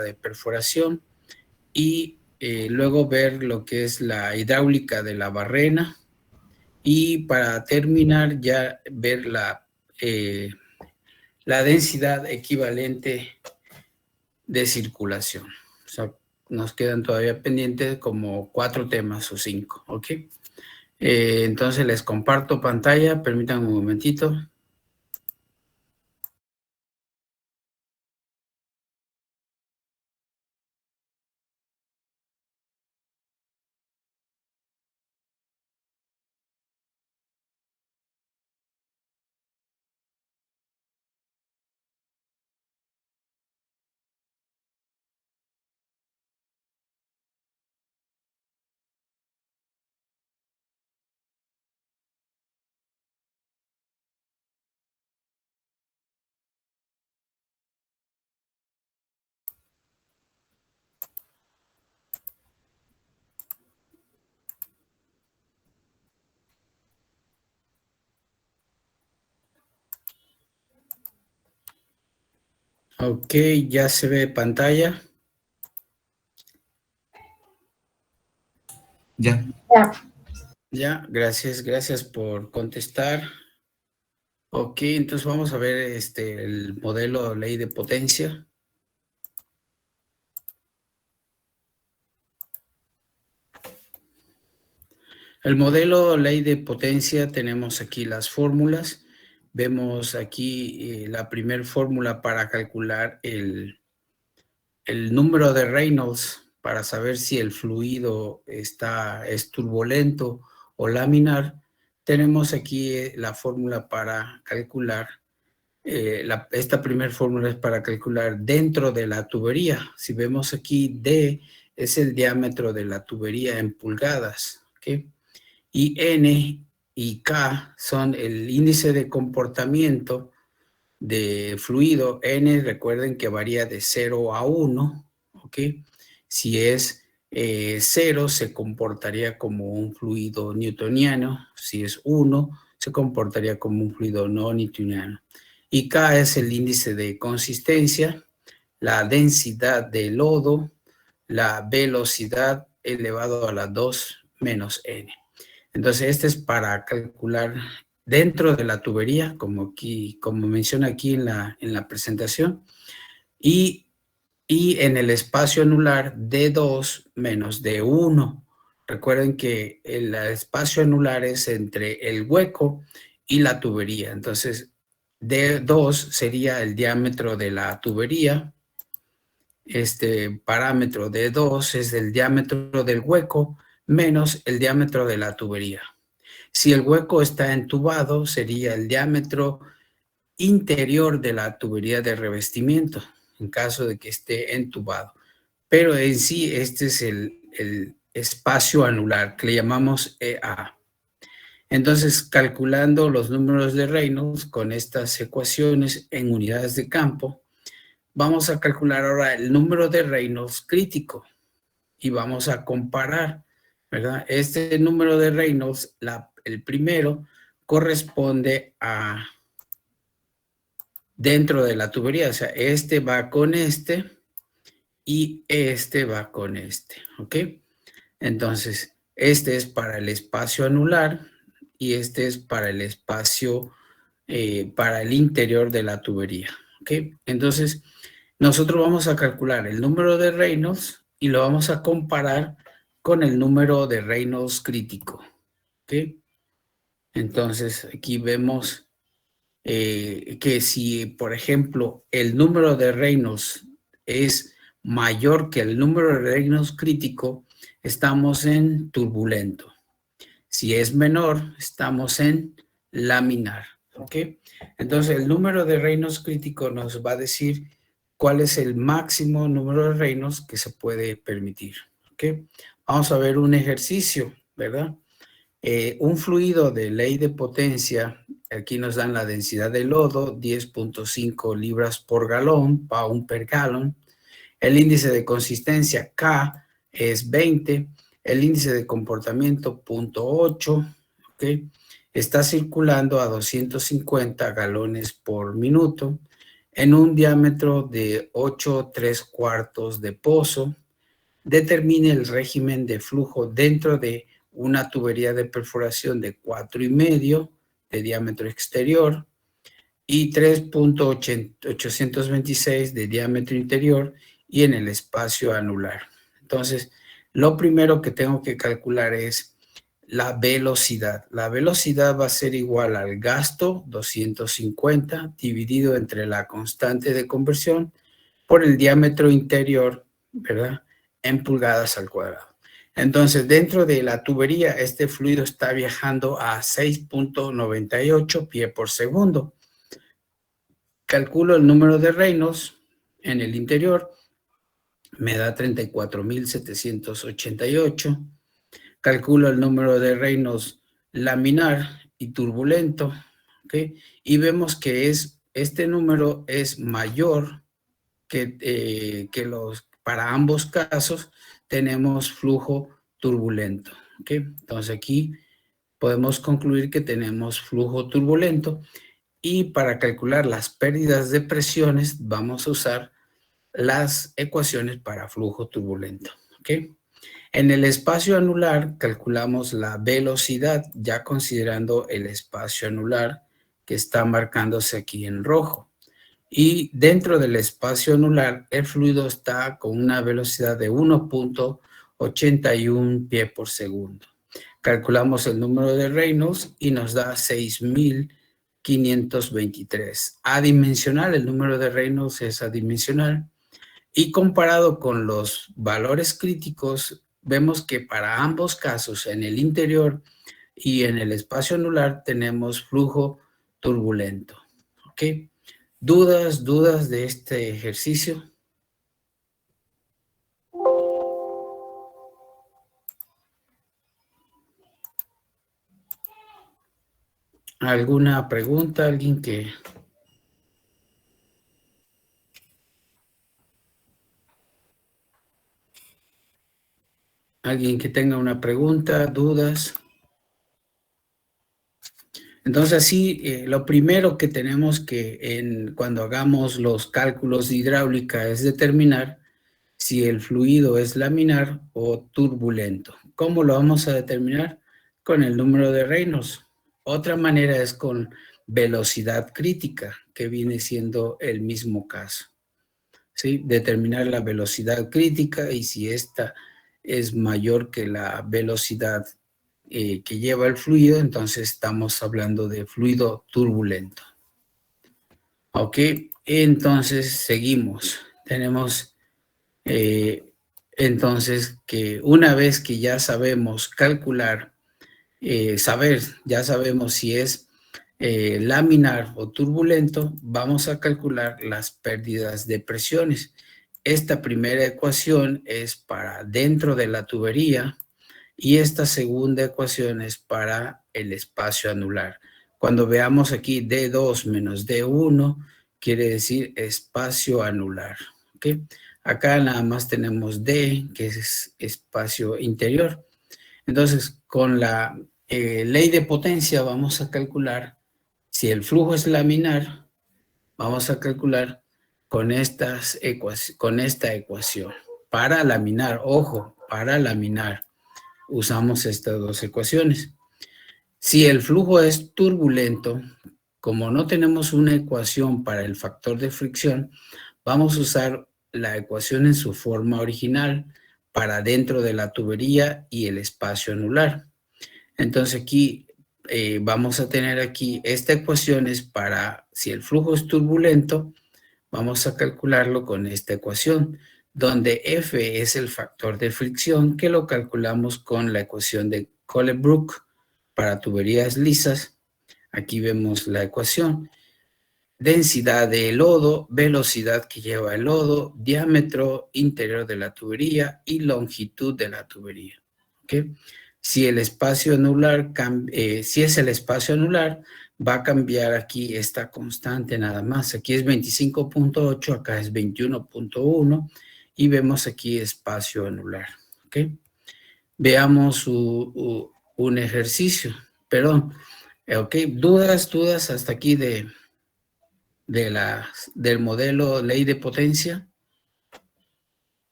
de perforación y luego ver lo que es la hidráulica de la barrena y para terminar ya ver la densidad equivalente de circulación. O sea, nos quedan todavía pendientes como 4 temas o 5, ¿ok? Entonces les comparto pantalla, permítanme un momentito. Ok, ya se ve pantalla. Ya. Ya, gracias por contestar. Ok, entonces vamos a ver el modelo ley de potencia. El modelo ley de potencia, tenemos aquí las fórmulas. Vemos aquí la primera fórmula para calcular el número de Reynolds para saber si el fluido es turbulento o laminar. Tenemos aquí la fórmula para calcular, esta primera fórmula es para calcular dentro de la tubería. Si vemos aquí, D es el diámetro de la tubería en pulgadas, ¿ok? Y N y K son el índice de comportamiento de fluido. N, recuerden que varía de 0 a 1, ¿ok? Si es 0, se comportaría como un fluido newtoniano. Si es 1, se comportaría como un fluido no newtoniano. Y K es el índice de consistencia, la densidad de lodo, la velocidad elevado a la 2 menos N. Entonces, este es para calcular dentro de la tubería, como menciona aquí en la presentación, y en el espacio anular D2 menos D1. Recuerden que el espacio anular es entre el hueco y la tubería. Entonces, D2 sería el diámetro de la tubería. Este parámetro D2 es el diámetro del hueco menos el diámetro de la tubería. Si el hueco está entubado, sería el diámetro interior de la tubería de revestimiento, en caso de que esté entubado. Pero en sí, este es el espacio anular, que le llamamos EA. Entonces, calculando los números de Reynolds con estas ecuaciones en unidades de campo, vamos a calcular ahora el número de Reynolds crítico y vamos a comparar, ¿verdad? Este número de Reynolds, el primero, corresponde a dentro de la tubería, o sea, este va con este y este va con este, ¿ok? Entonces, este es para el espacio anular y este es para el espacio, para el interior de la tubería, ¿ok? Entonces, nosotros vamos a calcular el número de Reynolds y lo vamos a comparar con el número de Reynolds crítico, ¿ok? Entonces, aquí vemos que si, por ejemplo, el número de Reynolds es mayor que el número de Reynolds crítico, estamos en turbulento. Si es menor, estamos en laminar, ¿ok? Entonces, el número de Reynolds crítico nos va a decir cuál es el máximo número de Reynolds que se puede permitir, ¿ok? Vamos a ver un ejercicio, ¿verdad? Un fluido de ley de potencia, aquí nos dan la densidad de lodo, 10.5 libras por galón, pound per gallon. El índice de consistencia K es 20, el índice de comportamiento 0.8, ¿ok? Está circulando a 250 galones por minuto. en un diámetro de 8 3/4 de pozo. Determine el régimen de flujo dentro de una tubería de perforación de 4,5 de diámetro exterior y 3,826 de diámetro interior y en el espacio anular. Entonces, lo primero que tengo que calcular es la velocidad. La velocidad va a ser igual al gasto, 250, dividido entre la constante de conversión por el diámetro interior, ¿verdad? En pulgadas al cuadrado. Entonces, dentro de la tubería, este fluido está viajando a 6,98 pie por segundo. Calculo el número de Reynolds en el interior, me da 34,788. Calculo el número de Reynolds laminar y turbulento, ¿ok? Y vemos que este número es mayor que para ambos casos tenemos flujo turbulento, ¿ok? Entonces aquí podemos concluir que tenemos flujo turbulento y para calcular las pérdidas de presiones vamos a usar las ecuaciones para flujo turbulento, ¿ok? En el espacio anular calculamos la velocidad ya considerando el espacio anular que está marcándose aquí en rojo. Y dentro del espacio anular, el fluido está con una velocidad de 1,81 pie por segundo. Calculamos el número de Reynolds y nos da 6,523. Adimensional, el número de Reynolds es adimensional. Y comparado con los valores críticos, vemos que para ambos casos, en el interior y en el espacio anular, tenemos flujo turbulento. ¿Ok? ¿Dudas de este ejercicio? ¿Alguna pregunta? ¿Alguien que tenga una pregunta, dudas? Entonces, así, lo primero que tenemos que, cuando hagamos los cálculos de hidráulica, es determinar si el fluido es laminar o turbulento. ¿Cómo lo vamos a determinar? Con el número de Reynolds. Otra manera es con velocidad crítica, que viene siendo el mismo caso. ¿Sí? Determinar la velocidad crítica y si esta es mayor que la velocidad que lleva el fluido, entonces estamos hablando de fluido turbulento. Ok, entonces seguimos. Tenemos entonces que una vez que ya sabemos calcular, ya sabemos si es laminar o turbulento, vamos a calcular las pérdidas de presiones. Esta primera ecuación es para dentro de la tubería y esta segunda ecuación es para el espacio anular. Cuando veamos aquí D2 menos D1, quiere decir espacio anular. ¿Ok? Acá nada más tenemos D, que es espacio interior. Entonces, con la ley de potencia vamos a calcular si el flujo es laminar, vamos a calcular con esta ecuación. Para laminar, ojo, para laminar, usamos estas dos ecuaciones. Si el flujo es turbulento, como no tenemos una ecuación para el factor de fricción, vamos a usar la ecuación en su forma original para dentro de la tubería y el espacio anular. Entonces aquí vamos a tener aquí esta ecuación es para si el flujo es turbulento, vamos a calcularlo con esta ecuación, donde F es el factor de fricción que lo calculamos con la ecuación de Colebrook para tuberías lisas. Aquí vemos la ecuación. Densidad de lodo, velocidad que lleva el lodo, diámetro interior de la tubería y longitud de la tubería. ¿Okay? Si el espacio anular, si es el espacio anular, va a cambiar aquí esta constante nada más. Aquí es 25,8, acá es 21,1 y vemos aquí espacio anular. ¿Ok? Veamos un ejercicio. Perdón. Ok, dudas hasta aquí de del modelo ley de potencia?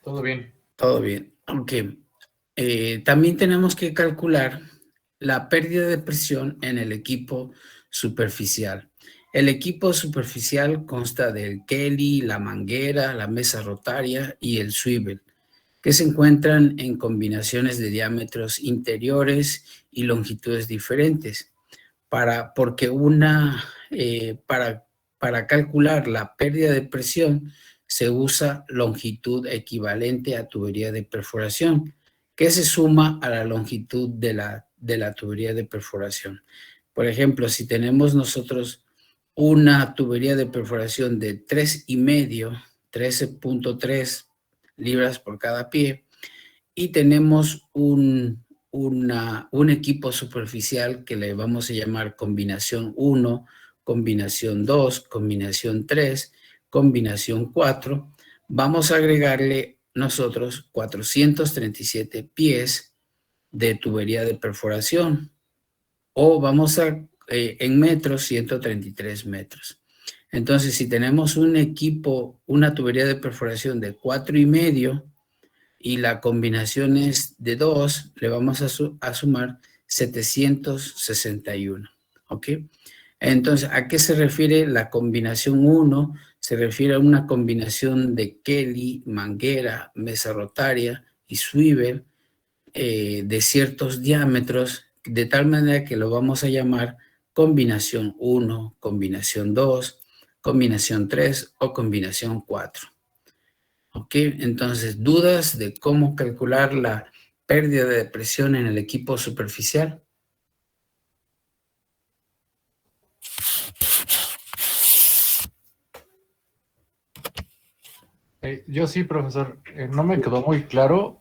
Todo bien. Todo bien. Aunque también tenemos que calcular la pérdida de presión en el equipo superficial. El equipo superficial consta del Kelly, la manguera, la mesa rotaria y el swivel, que se encuentran en combinaciones de diámetros interiores y longitudes diferentes. Porque para calcular la pérdida de presión se usa longitud equivalente a tubería de perforación, que se suma a la longitud de la tubería de perforación. Por ejemplo, si tenemos nosotros una tubería de perforación de 3,5, 13,3 libras por cada pie, y tenemos un equipo superficial que le vamos a llamar combinación 1, combinación 2, combinación 3, combinación 4. Vamos a agregarle nosotros 437 pies de tubería de perforación, o vamos en metros, 133 metros. Entonces, si tenemos un equipo, una tubería de perforación de 4,5, y la combinación es de 2, le vamos a sumar 761, ¿ok? Entonces, ¿a qué se refiere la combinación 1? Se refiere a una combinación de Kelly, manguera, mesa rotaria y swivel de ciertos diámetros, de tal manera que lo vamos a llamar combinación 1, combinación 2, combinación 3 o combinación 4. Ok, entonces, ¿dudas de cómo calcular la pérdida de presión en el equipo superficial? Yo sí, profesor. No me quedó muy claro.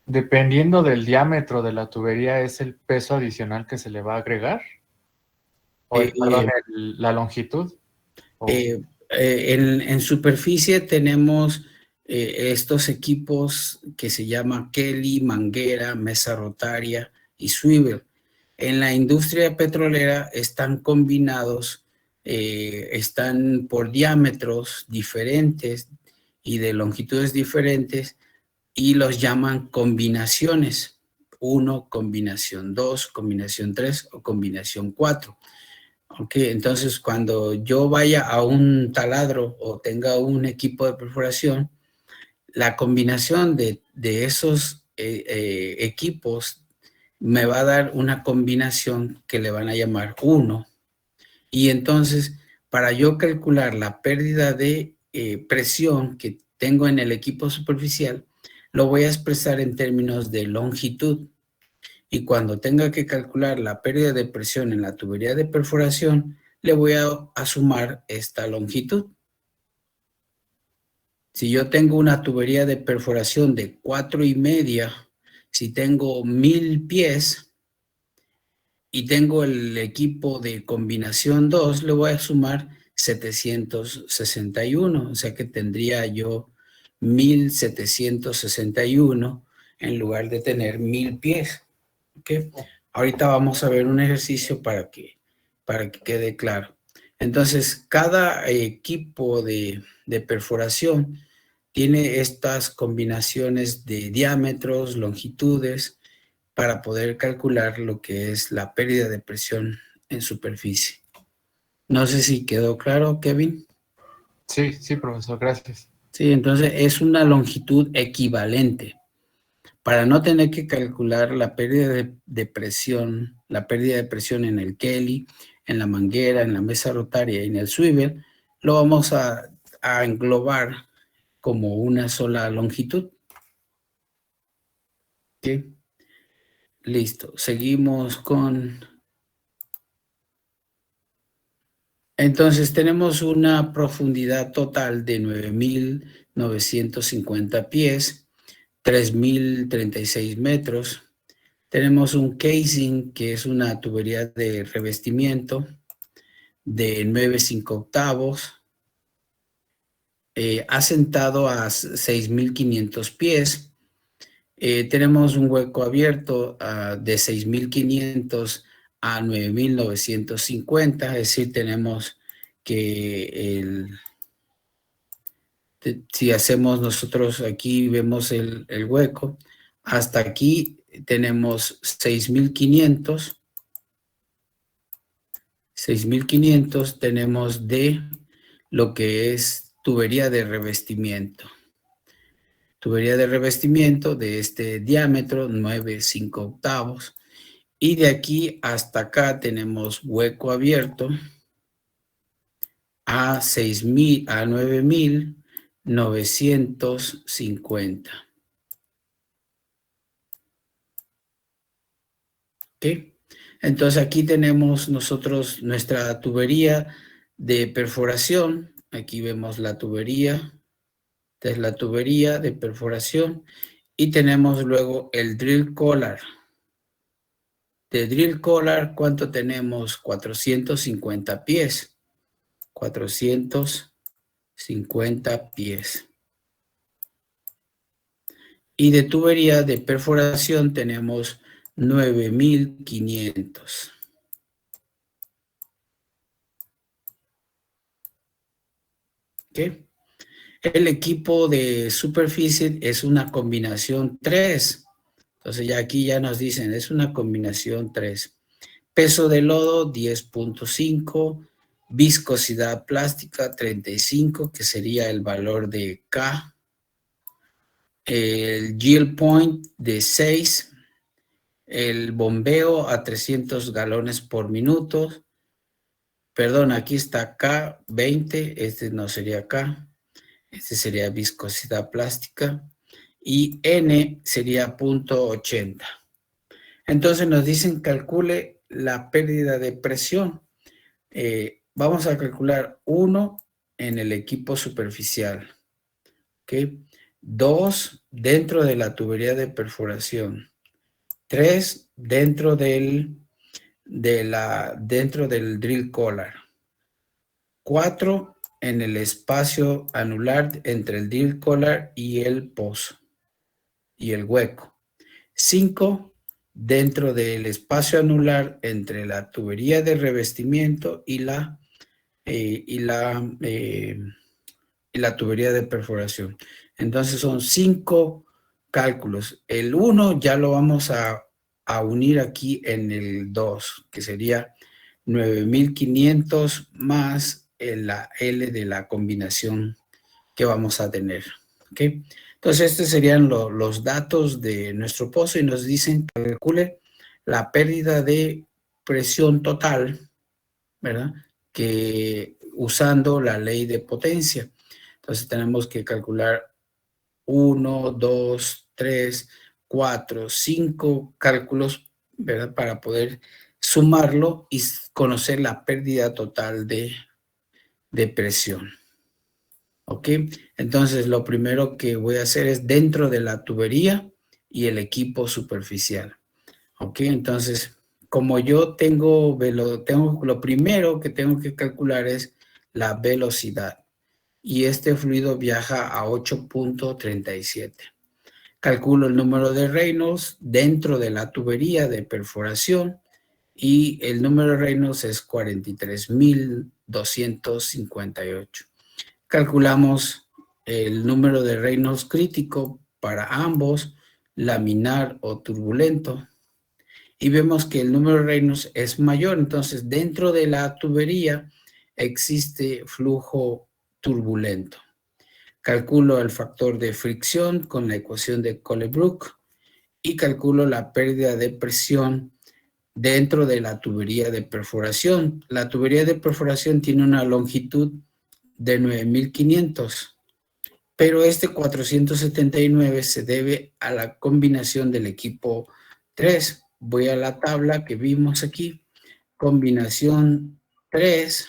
Dependiendo del diámetro de la tubería, ¿es el peso adicional que se le va a agregar? O perdón, Eh, la longitud. O- en superficie tenemos estos equipos que se llama Kelly, manguera, mesa rotaria y swivel. En la industria petrolera están combinados, están por diámetros diferentes y de longitudes diferentes, y los llaman combinaciones. 1, combinación 2, combinación 3 o combinación 4. Ok, entonces cuando yo vaya a un taladro o tenga un equipo de perforación, la combinación de esos equipos me va a dar una combinación que le van a llamar 1. Y entonces, para yo calcular la pérdida de presión que tengo en el equipo superficial, lo voy a expresar en términos de longitud. Y cuando tenga que calcular la pérdida de presión en la tubería de perforación, le voy a sumar esta longitud. Si yo tengo una tubería de perforación de 4,5, si tengo 1000 pies y tengo el equipo de combinación 2, le voy a sumar 761, o sea que tendría yo 1761 en lugar de tener 1000 pies. ¿Okay? Ahorita vamos a ver un ejercicio para que quede claro. Entonces, cada equipo de perforación tiene estas combinaciones de diámetros, longitudes, para poder calcular lo que es la pérdida de presión en superficie. No sé si quedó claro, Kevin. Sí, sí, profesor, gracias. Sí, entonces es una longitud equivalente. Para no tener que calcular la pérdida de presión, la pérdida de presión en el Kelly, en la manguera, en la mesa rotaria y en el swivel, lo vamos a englobar como una sola longitud. ¿Ok? Listo. Seguimos con... Entonces tenemos una profundidad total de 9,950 pies, 3,036 metros. Tenemos un casing, que es una tubería de revestimiento de 9,5 octavos, asentado a 6,500 pies. Tenemos un hueco abierto de 6.500 a 9.950, es decir, tenemos que si hacemos nosotros aquí, vemos el hueco, hasta aquí tenemos 6.500. 6.500 tenemos de lo que es tubería de revestimiento. Tubería de revestimiento de este diámetro, 9/5. Y de aquí hasta acá tenemos hueco abierto a 9.950. ¿Ok? Entonces aquí tenemos nosotros nuestra tubería de perforación. Aquí vemos la tubería. Esta es la tubería de perforación. Y tenemos luego el drill collar. De drill collar, ¿cuánto tenemos? 450 pies. 450 pies. Y de tubería de perforación tenemos 9.500. ¿Ok? El equipo de superficie es una combinación 3. Entonces ya aquí ya nos dicen, es una combinación 3. Peso de lodo 10.5. Viscosidad plástica 35, que sería el valor de K. El yield point de 6. El bombeo a 300 galones por minuto. Perdón, aquí está K, 20. Este no sería K. Este sería viscosidad plástica. Y N sería 0.80. Entonces nos dicen calcule la pérdida de presión. Vamos a calcular 1 en el equipo superficial. ¿Ok? 2 dentro de la tubería de perforación. 3 dentro del drill collar. 4 en el espacio anular entre el drill collar y el pozo y el hueco. 5 dentro del espacio anular entre la tubería de revestimiento y la tubería de perforación. Entonces son 5 cálculos. El 1 ya lo vamos a unir aquí en el 2, que sería 9.500 más la L de la combinación que vamos a tener. ¿Ok? Entonces, estos serían los datos de nuestro pozo y nos dicen que calcule la pérdida de presión total, ¿verdad? Que usando la ley de potencia. Entonces, tenemos que calcular 1, 2, 3, 4, 5 cálculos, ¿verdad? Para poder sumarlo y conocer la pérdida total de presión. ¿Ok? Entonces, lo primero que voy a hacer es dentro de la tubería y el equipo superficial. ¿Ok? Entonces, como yo tengo lo primero que tengo que calcular es la velocidad. Y este fluido viaja a 8.37. Calculo el número de Reynolds dentro de la tubería de perforación y el número de Reynolds es 43.258. Calculamos el número de Reynolds crítico para ambos, laminar o turbulento, y vemos que el número de Reynolds es mayor. Entonces, dentro de la tubería existe flujo turbulento. Calculo el factor de fricción con la ecuación de Colebrook y calculo la pérdida de presión dentro de la tubería de perforación. La tubería de perforación tiene una longitud de 9.500, pero este 479 se debe a la combinación del equipo 3. Voy a la tabla que vimos aquí, combinación 3,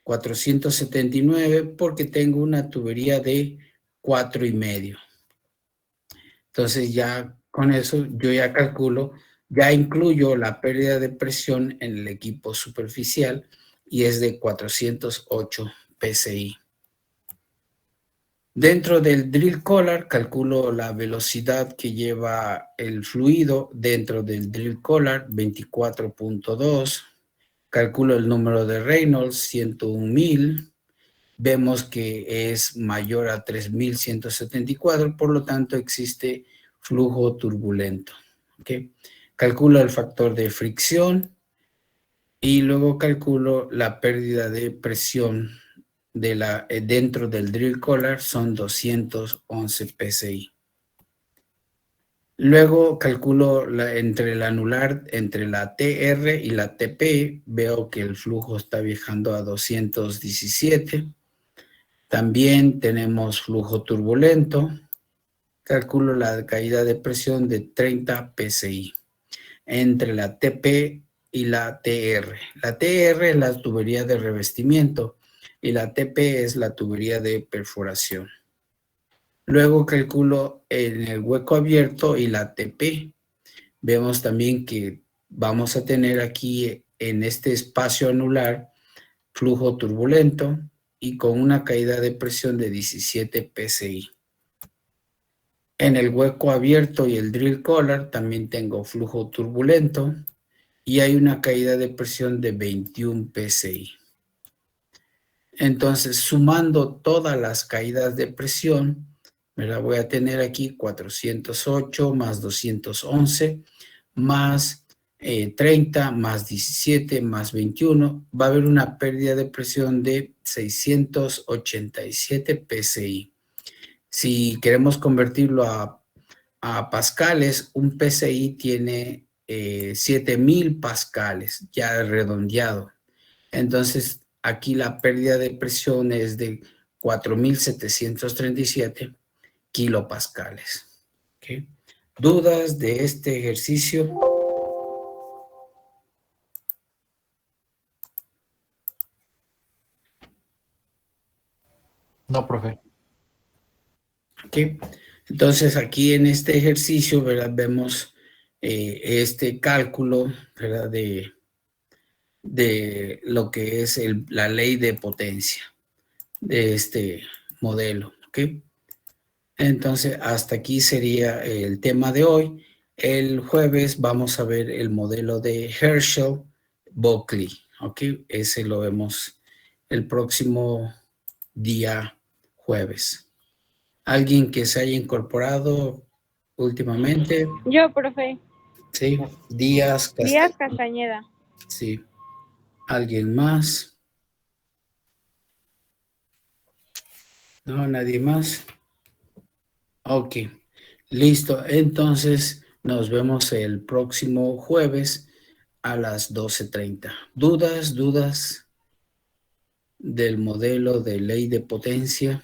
479, porque tengo una tubería de 4,5. Entonces ya con eso yo ya calculo, ya incluyo la pérdida de presión en el equipo superficial y es de 408 PSI. Dentro del drill collar calculo la velocidad que lleva el fluido dentro del drill collar, 24.2. Calculo el número de Reynolds, 101,000. Vemos que es mayor a 3,174, por lo tanto existe flujo turbulento. ¿Okay? Calculo el factor de fricción y luego calculo la pérdida de presión dentro del drill collar, son 211 psi. Luego calculo entre el anular, entre la TR y la TP, veo que el flujo está viajando a 217. También tenemos flujo turbulento. Calculo la caída de presión de 30 psi entre la TP y la TR. La TR es la tubería de revestimiento y la TP es la tubería de perforación. Luego calculo en el hueco abierto y la TP. Vemos también que vamos a tener aquí en este espacio anular flujo turbulento y con una caída de presión de 17 psi. En el hueco abierto y el drill collar también tengo flujo turbulento y hay una caída de presión de 21 psi. Entonces, sumando todas las caídas de presión, me la voy a tener aquí 408 más 211 más 30 más 17 más 21. Va a haber una pérdida de presión de 687 psi. Si queremos convertirlo a pascales, un psi tiene 7,000 pascales, ya redondeado. Entonces, aquí la pérdida de presión es de 4,737 kilopascales. ¿Okay? ¿Dudas de este ejercicio? No, profe. ¿Okay? Entonces, aquí en este ejercicio, ¿verdad? Vemos este cálculo, ¿verdad? De lo que es la ley de potencia de este modelo. ¿Ok? Entonces, hasta aquí sería el tema de hoy. El jueves vamos a ver el modelo de Herschel-Buckley. ¿Ok? Ese lo vemos el próximo día jueves. ¿Alguien que se haya incorporado últimamente? Yo, profe. Sí. Díaz Castañeda. Sí. ¿Alguien más? No, nadie más. Ok, listo. Entonces nos vemos el próximo jueves a las 12:30. ¿Dudas del modelo de ley de potencia?